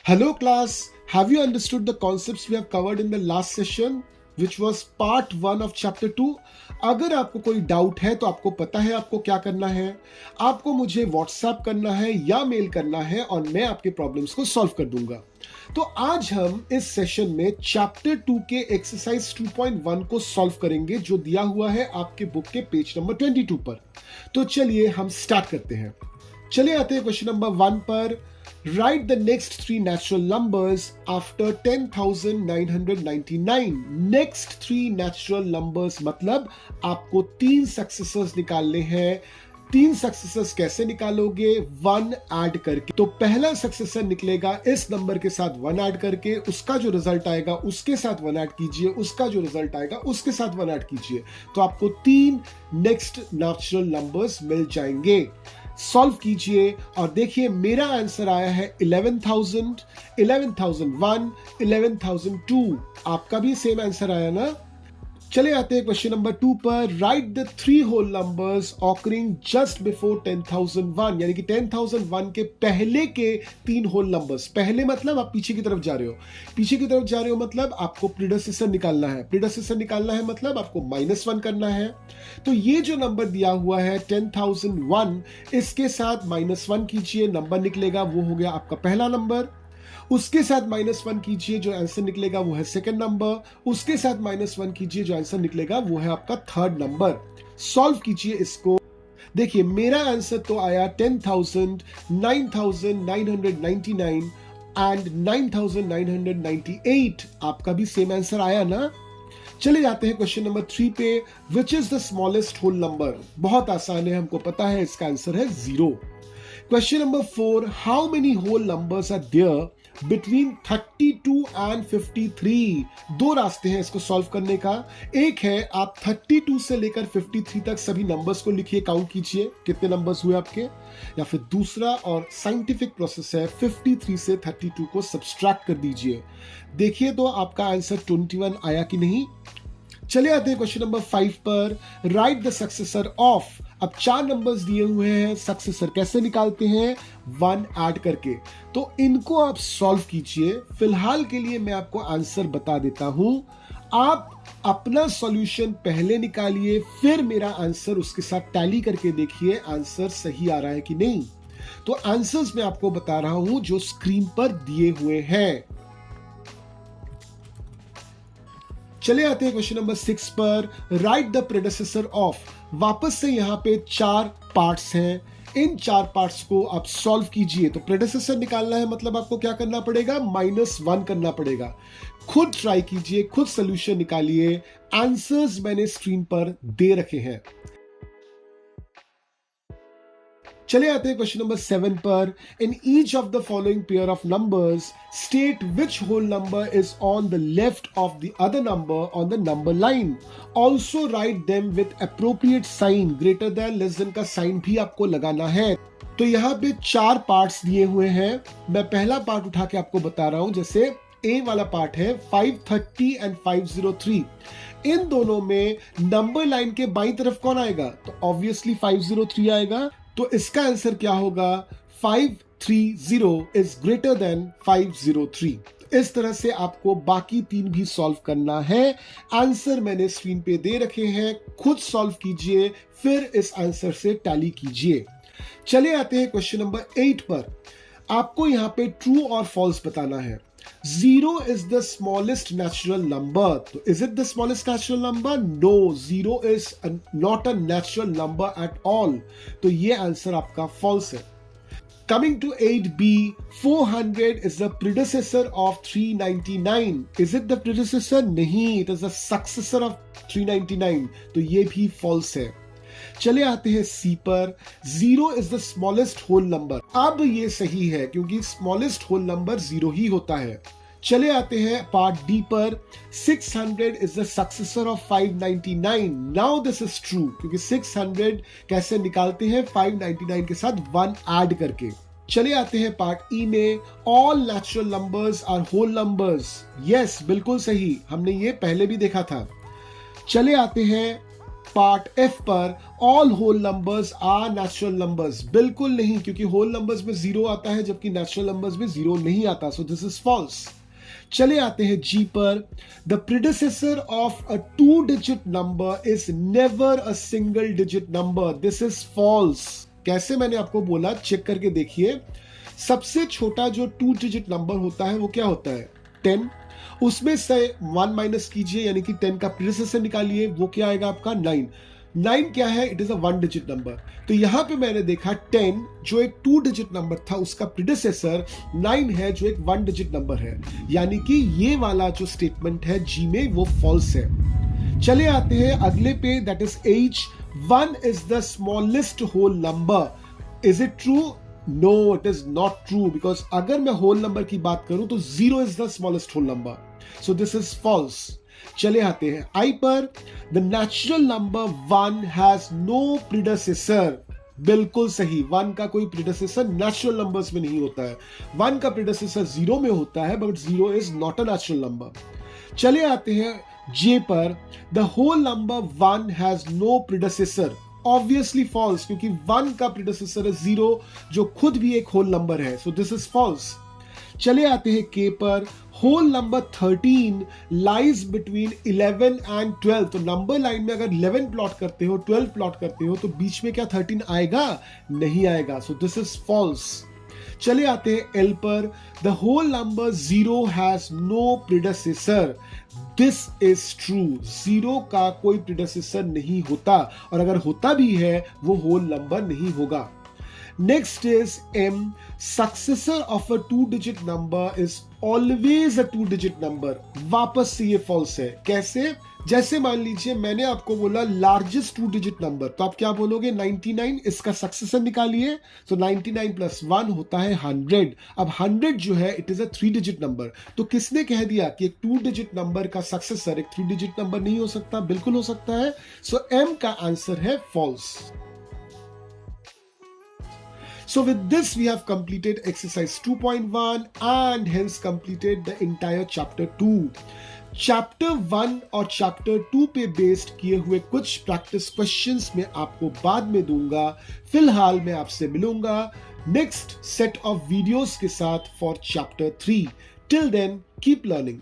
Hello class, have you understood the concepts we have covered in the last session which was part 1 of chapter 2? अगर आपको कोई doubt है तो आपको पता है आपको क्या करना है। आपको मुझे व्हाट्सएप करना है या मेल करना है और मैं आपके प्रॉब्लम्स को सॉल्व कर दूंगा। तो आज हम इस सेशन में चैप्टर 2 के एक्सरसाइज 2.1 को सॉल्व करेंगे जो दिया हुआ है आपके बुक के पेज नंबर 22 पर। तो चलिए हम स्टार्ट करते हैं। चलिए आते हैं क्वेश्चन नंबर 1 पर। Write the next three natural numbers after 10,999. Next three natural numbers मतलब आपको 3 सक्सेसर्स निकालने हैं। 3 सक्सेसर्स कैसे निकालोगे? 1 ऐड करके। तो पहला सक्सेसर निकलेगा इस नंबर के साथ 1 ऐड करके, उसका जो रिजल्ट आएगा उसके साथ 1 ऐड कीजिए, उसका जो रिजल्ट आएगा उसके साथ 1 ऐड कीजिए। तो आपको 3 नेक्स्ट नेचुरल नंबर्स मिल जाएंगे। सॉल्व कीजिए और देखिए मेरा आंसर आया है 11,000, 11,001, 11,002। आपका भी सेम आंसर आया ना? चले आते हैं क्वेश्चन नंबर 2 पर। Write the 3 whole numbers occurring just before 10,001, यानी कि 10,001 के पहले के 3 होल नंबर्स। पहले मतलब आप पीछे की तरफ जा रहे हो, पीछे की तरफ जा रहे हो मतलब आपको प्रीडेसेसर निकालना है, प्रीडेसेसर निकालना है मतलब आपको -1 करना है। तो ये जो नंबर दिया हुआ है 10,001, इसके साथ -1 कीजिए, नंबर निकलेगा वो हो गया आपका पहला नंबर। उसके साथ -1 कीजिए, जो आंसर निकलेगा वो है सेकंड नंबर। उसके साथ -1 कीजिए, जो आंसर निकलेगा वो है आपका थर्ड नंबर। सॉल्व कीजिए इसको। देखिए मेरा आंसर तो आया 10,000, 9,999 एंड 9,998। आपका भी सेम आंसर आया ना? चले जाते हैं क्वेश्चन नंबर 3 पे। Which is the smallest whole number? बहुत आसान है, हमको पता है इसका आंसर है 0। Question number 4, how many whole numbers are there between 32 and 53? 2 रास्ते हैं इसको सॉल्व करने का। एक है आप 32 से लेकर 53 तक सभी नंबर्स को लिखिए, काउंट कीजिए कितने नंबर्स हुए आपके। या फिर दूसरा और साइंटिफिक प्रोसेस है 53 से 32 को सब्सट्रैक्ट कर दीजिए। देखिए तो आपका आंसर 21 आया कि नहीं। चले आते हैं क्वेश्चन नंबर 5 पर। Write the successor of. अब 4 नंबर्स दिए हुए हैं, सक्सेसर कैसे निकालते हैं? 1 ऐड करके। तो इनको आप सॉल्व कीजिए। फिलहाल के लिए मैं आपको आंसर बता देता हूं। आप अपना सॉल्यूशन पहले निकालिए, फिर मेरा आंसर उसके साथ टैली करके देखिए आंसर सही आ रहा है कि नहीं। तो आंसर्स मैं आपको बता रहा हूं जो स्क्रीन पर दिए हुए हैं। चले आते हैं क्वेश्चन नंबर 6 पर। Write the प्रेडेसेसर of. वापस से यहां पे 4 पार्ट्स हैं, इन 4 पार्ट्स को आप सॉल्व कीजिए। तो प्रेडेसेसर निकालना है मतलब आपको क्या करना पड़ेगा? -1 करना पड़ेगा। खुद ट्राई कीजिए, खुद सोल्यूशन निकालिए। आंसर्स मैंने स्क्रीन पर दे रखे हैं। चले आते हैं क्वेश्चन नंबर 7 पर। In each of the following pair of numbers state which whole number is on the left of the other number on the number line. Also write them with appropriate sign. Greater than less than का sign भी आपको लगाना है। तो यहाँ पे 4 parts दिए हुए हैं। मैं पहला पार्ट उठा के आपको बता रहा हूं। जैसे ए वाला पार्ट है 530 एंड 503। इन दोनों में नंबर लाइन के बाईं तरफ कौन आएगा? तो ऑब्वियसली 503 आएगा। तो इसका आंसर क्या होगा? 530 इज ग्रेटर देन 503। इस तरह से आपको बाकी 3 भी सॉल्व करना है। आंसर मैंने स्क्रीन पे दे रखे हैं, खुद सॉल्व कीजिए, फिर इस आंसर से टैली कीजिए। चले आते हैं क्वेश्चन नंबर 8 पर। आपको यहां पे ट्रू और फॉल्स बताना है। 0 is the smallest natural number. So is it the smallest natural number? No, 0 is not a natural number at all. तो ये आंसर आपका false है। Coming to 8B, 400 is the predecessor of 399. Is it the predecessor? नहीं, it is the successor of 399. तो ये भी false है। चले आते हैं सी पर। 0 is the smallest whole number. अब ये सही है क्योंकि स्मॉलेस्ट होल नंबर 0 ही होता है। चले आते हैं पार्ट डी पर। 600 is the successor of 599। Now this is true क्योंकि 600 कैसे निकालते हैं? 599 के साथ 1 ऐड करके। चले आते हैं पार्ट ई में। All natural numbers are whole numbers. Yes, बिल्कुल सही, हमने ये पहले भी देखा था। चले आते हैं पार्ट एफ पर all whole numbers are natural numbers, बिल्कुल नहीं, क्योंकि होल नंबर्स में जीरो आता है जबकि नेचुरल नंबर्स में जीरो नहीं आता, सो दिस इज फॉल्स। चले आते हैं जी पर। The predecessor of a 2 digit number is never a single digit number, this is false. कैसे, मैंने आपको बोला, चेक करके देखिए। सबसे छोटा जो 2 डिजिट नंबर होता है वो क्या होता है, 10। उसमें से 1 माइनस कीजिए, यानी कि 10 का प्रीडिसेसर निकालिए, वो क्या आएगा आपका 9। 9 क्या है, it is a 1 digit number. तो यहां पे मैंने देखा 10 जो एक 2 डिजिट नंबर था उसका प्रीडिसेसर 9 है जो एक 1 डिजिट नंबर है, यानी कि ये वाला जो स्टेटमेंट है जी में वो फॉल्स है। चले आते हैं अगले पे, that is H. 1 is the smallest whole number, is it true? No, it is not true, because अगर मैं होल नंबर की बात करूं तो 0 is the smallest whole number, so this is false. चले आते हैं आई पर। The natural number 1 has no predecessor, बिल्कुल सही, 1 का कोई प्रीडिसेसर नेचुरल नंबर्स में नहीं होता है। 1 का प्रीडिसेसर 0 में होता है, but 0 is not a natural number. चले आते हैं जे पर। The whole number 1 has no predecessor, obviously false, क्योंकि 1 का प्रीडिसेसर है 0 जो खुद भी एक होल नंबर है, सो दिस इज फॉल्स। चले आते हैं के पर। Whole number 13 lies between 11 and 12, तो नंबर लाइन में अगर 11 प्लॉट करते हो, 12 प्लॉट करते हो, तो बीच में क्या 13 आएगा? नहीं आएगा, सो दिस इज फॉल्स। चले आते हैं एल पर। The whole number 0 has no predecessor, this is true, 0 का कोई प्रीडिसेसर नहीं होता, और अगर होता भी है वो होल नंबर नहीं होगा। Next is M. Successor of a 2-digit number is always a 2-digit number. वापस से ये false है। कैसे? जैसे मान लीजिए मैंने आपको बोला लार्जेस्ट 2-digit नंबर, तो आप क्या बोलोगे? 99, इसका सक्सेसर निकालिए, तो 99 प्लस 1 होता है 100। अब 100 जो है it is a 3-digit number, तो किसने कह दिया कि एक 2-digit नंबर का सक्सेसर एक 3-digit नंबर नहीं हो सकता? बिल्कुल हो सकता है। सो M का आंसर है false. So with this we have completed exercise 2.1 and hence completed the entire chapter 2. Chapter 1 और चैप्टर 2 पे बेस्ड किए हुए कुछ प्रैक्टिस क्वेश्चंस मैं आपको बाद में दूंगा। फिलहाल मैं आपसे मिलूंगा नेक्स्ट सेट ऑफ वीडियोस के साथ for chapter 3। Till then keep learning.